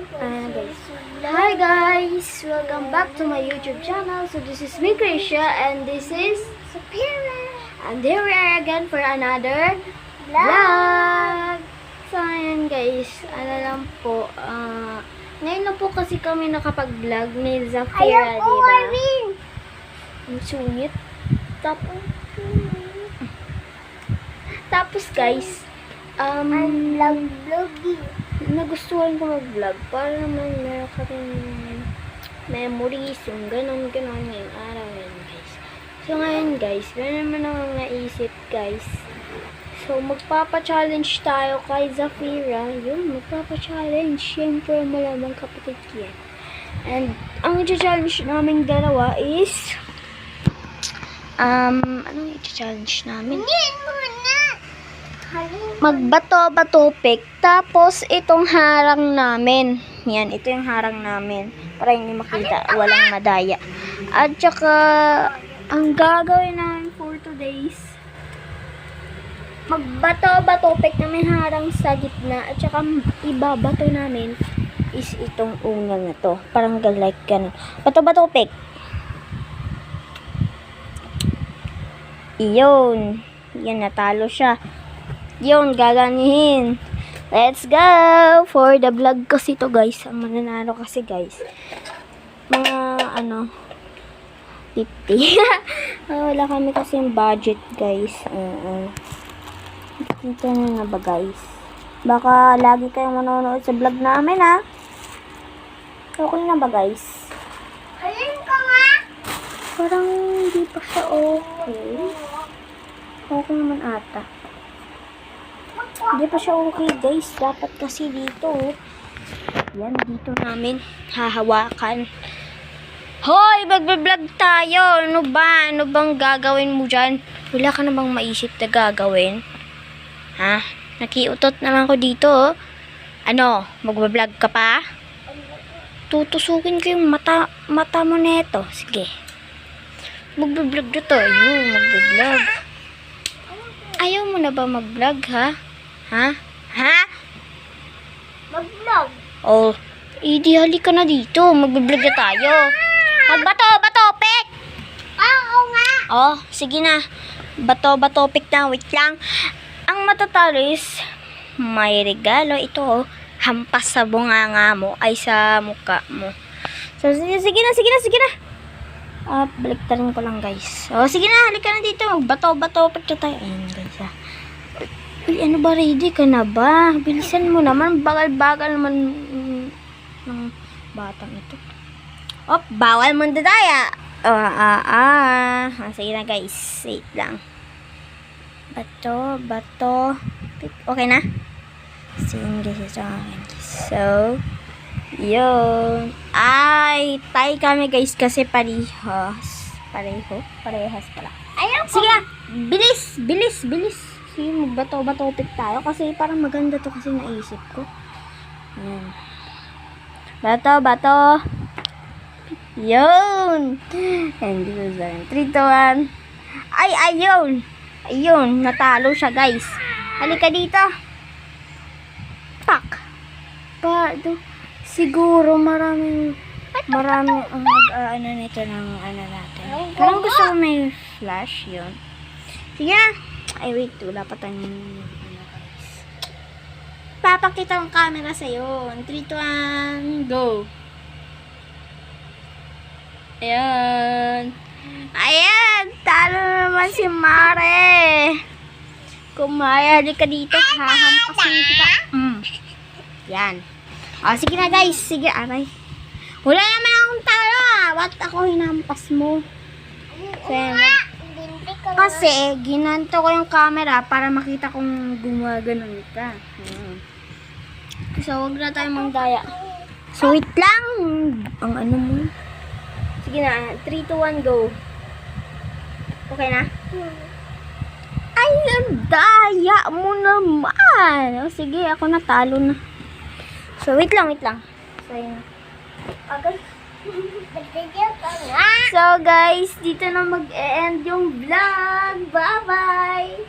Guys. Hi guys! Welcome back to my YouTube channel. So this is me, Krisha, and this is Supira. and here we are again for another vlog. So ayan guys, ano lang po, ngayon lang po kasi kami nakapag-vlog ni Zafira, Ayaw di ko, ba? Marvin. Ang sungit. Tapos guys, Ang vlog-vloggy. nagustuhan ko mag-vlog para naman meron ka rin memories, yung ganon ngayong araw yan guys. So ngayon guys, meron naman akong naisip guys. So magpapa-challenge tayo kay Zafira. Yun, magpapa-challenge. Siyempre malamang kapatid ko yan. And ang i-challenge naming dalawa is anong i-challenge namin? Hindi mo na. Magbato-bato pick. Tapos, itong harang namin. Yan, ito yung harang namin. Para hindi makita, walang madaya. At saka, ang gagawin namin for today's, magbato-bato pick na may harang sa gitna. At saka, ibabato namin is itong unang na to. Parang like ganun. Bato-bato pick. Iyon. Yan, natalo siya. Yun, gaganihin. Let's go! For the vlog kasi to guys. Ang mananalo kasi guys. Mga, 50. Wala kami kasi yung budget guys. Dito na ba guys? Baka lagi kayong manonood sa vlog namin ha. Okay na ba guys? Alin ko nga? Parang hindi pa siya okay. Okay naman ata. Hindi pa siya okay guys. Dapat kasi dito. Yan, dito namin hahawakan. Hoy! Magbablog tayo! Ano ba? Ano bang gagawin mo dyan? Wala ka na bang maisip na gagawin? Ha? Nakiutot naman ko dito. Ano? Magbablog ka pa? Tutusukin ko yung mata mo neto. Sige. Magbablog na tayo. Magbablog. Ayaw mo na ba mag-vlog ha? Ha? Ha? Mag-vlog. Oh, idi halika na dito. Magbe-vlog na tayo. Magbato, pek! Oo nga. Oh, sige na. Bato, pek na. Wait lang. Ang matatalo is may regalo. Ito, hampas sa bunganga mo ay sa mukha mo. So, sige na. Baliktarin ko lang guys. Oh, sige na. Halika na dito. Magbato, pek na tayo. Ayun guys ha. Uy, ano ba, ready ka na ba? Bilisan mo naman, bagal-bagal naman ng batang ito. Oh, bawal mo dadaya. Sige na guys, wait lang. Bato. Okay na? Sige sa akin. So, yun. Ay, tay kami guys kasi parehas pala. Ayaw ko. Sige na, bilis. Sige, magbato pick tayo kasi parang maganda to kasi naisip ko. Ayan. Bato. Yun. And this is 3, 2, 1. Ay, ayun. Natalo siya, guys. Halika dito. Pak. Siguro maraming ang ano nito ng ano natin. Parang gusto ko may flash yun. Sige na. Ay, wait. Wala pa tayong guys. Papakita ang camera sa'yo. 3, 2, 1, go. Ayan. Talo naman si Mare. Kumaya. Di ka dito. Hahampasin kita. Yan. O, sige na guys. Sige, aray. Wala naman akong talo Ba't ako hinampas mo? Kasi, ginanto ko yung camera para makita kong gumaganon ka. So, wag na tayo mangdaya. So, wait lang. Ang ano mo. Sige na. 3, 2, 1, go. Okay na? Ay, ang daya mo naman. O, sige, ako natalo na. So, wait lang. So, yun. Agad. Nag-video ka nga. So, guys, dito na mag-e-end yung vlog. Bye-bye!